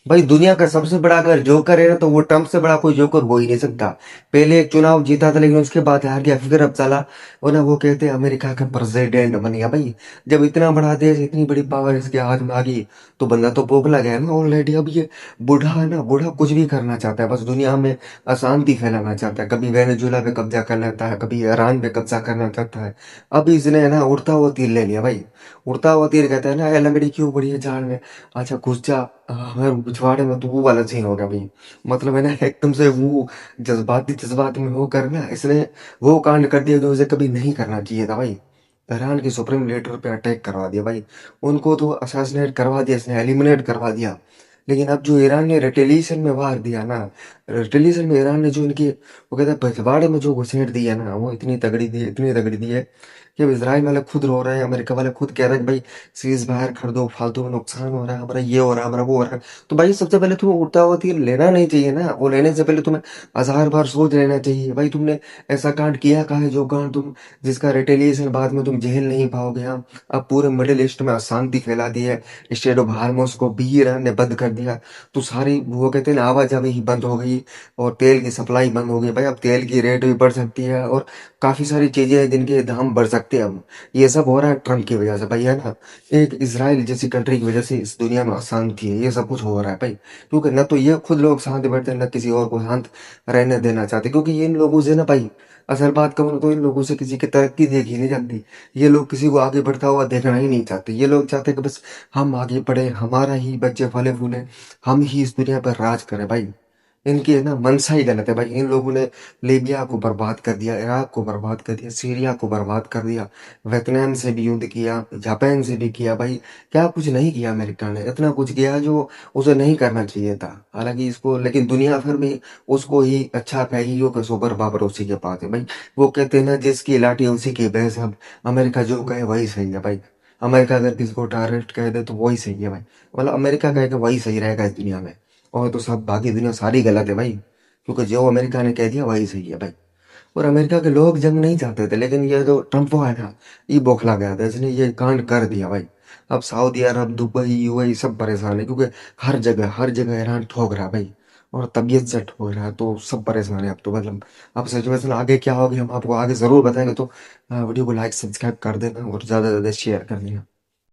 भाई दुनिया का सबसे बड़ा अगर जोकर है ना तो वो ट्रम्प से बड़ा कोई जोकर हो ही नहीं सकता। पहले एक चुनाव जीता था लेकिन उसके बाद हार गया, फिर अब चला। और ना वो कहते हैं अमेरिका का प्रेसिडेंट बन गया। भाई जब इतना बड़ा देश, इतनी बड़ी पावर इसके हाथ में आ गई तो बंदा तो बौखला गया ना ऑलरेडी। अब ये बूढ़ा है ना, बूढ़ा कुछ भी करना चाहता है, बस दुनिया में अशांति फैलाना चाहता है। कभी वेनेजुला पे कब्जा कर लेता है, कभी ईरान पे कब्जा करना चाहता है। अभी इसने ना उड़ता हुआ तीर ले लिया भाई। उड़ता हुआ तीर कहता है ना, "ए लंगड़ी क्यों पड़ी है झाड़ में, अच्छा घुस जा हमारे पिछवाड़े में"। तो वो वाला सीन हो गया भाई। मतलब है ना एकदम से वो जज्बाती जज्बाती में होकर ना इसने वो कांड कर दिया जो उसे कभी नहीं करना चाहिए था भाई। ईरान के सुप्रीम लीडर पे अटैक करवा दिया भाई। उनको तो असैसिनेट करवा दिया, इसने एलिमिनेट करवा दिया। लेकिन अब जो ईरान ने रिटेलिएशन में वार दिया ना, रिटेलिएशन में ईरान ने जो इनके वो कहते हैं पिछवाड़े में जो घुसेड़ दी है ना, वो इतनी तगड़ी दी है, इतनी तगड़ी दी है कि अब इसराइल वाले खुद रो रहे हैं, अमेरिका वाले खुद कह रहे हैं कि भाई सीज फायर कर दो, फालतू में नुकसान हो रहा है हमारा, ये हो रहा है हमारा, वो हो रहा है। तो भाई सबसे पहले तुम्हें उड़ता हुआ तीर लेना नहीं चाहिए ना, वो लेने से पहले तुम्हें हजार बार सोच लेना चाहिए। भाई तुमने ऐसा कांड किया कहा है जो कांड तुम, जिसका रिटेलिएशन बाद में तुम झेल नहीं पाओगे। हाँ, अब पूरे मिडिल ईस्ट में अशांति फैला दी है। स्टेट ऑफ हार्मोस को भी ईरान ने बंद कर दिया। तो सारी वो कहते हैं ना आवाजाही ही बंद हो गई और तेल की सप्लाई बंद हो गई। भाई अब तेल की रेट भी बढ़ सकती है और काफी सारी चीजें हैं जिनके दाम बढ़ सकते हैं अब। ये सब हो रहा है ट्रम्प की वजह से भाई, है ना। एक इसराइल जैसी कंट्री की वजह से इस दुनिया में अशांति है, ये सब कुछ हो रहा है भाई। क्योंकि न तो ये खुद लोग शांत बैठते हैं, न किसी और को शांत रहने देना चाहते, क्योंकि इन लोगों से ना भाई, असल बात कहूँ तो इन लोगों से किसी की तरक्की देखी नहीं जाती। ये लोग किसी को आगे बढ़ता हुआ देखना ही नहीं चाहते। ये लोग चाहते हैं कि बस हम आगे बढ़े, हमारा ही बच्चे फले फूले, हम ही इस दुनिया पर राज करें भाई। इनकी है ना मनसा ही गलत है भाई। इन लोगों ने लीबिया को बर्बाद कर दिया, इराक को बर्बाद कर दिया, सीरिया को बर्बाद कर दिया, वियतनाम से भी युद्ध किया, जापान से भी किया भाई। क्या कुछ नहीं किया अमेरिका ने, इतना कुछ किया जो उसे नहीं करना चाहिए था। हालांकि इसको लेकिन दुनिया भर में उसको ही अच्छा कहियो कि सुपर पावर उसी के पास है भाई। वो कहते हैं ना जिसकी लाठी उसी की भैंस। अब अमेरिका जो कहे वही सही है भाई। अमेरिका अगर किसी को टेररिस्ट कह दे तो वही सही है भाई। मतलब अमेरिका कहे कि वही सही रहेगा इस दुनिया में। और तो सब बाकी दुनिया सारी गलत है भाई, क्योंकि जो अमेरिका ने कह दिया वही सही है भाई। और अमेरिका के लोग जंग नहीं चाहते थे, लेकिन ये जो ट्रम्प है ना, ये बौखला गया था, इसने ये कांड कर दिया भाई। अब सऊदी अरब, दुबई, यूएई सब परेशान है, क्योंकि हर जगह ईरान ठोक रहा है भाई। और तबीयत से ठोक रहा है, तो सब परेशान है अब तो। मतलब अब सिचुएशन आगे क्या होगी हम आपको आगे जरूर बताएंगे। तो वीडियो को लाइक सब्सक्राइब कर देना और ज्यादा से ज्यादा शेयर कर देना।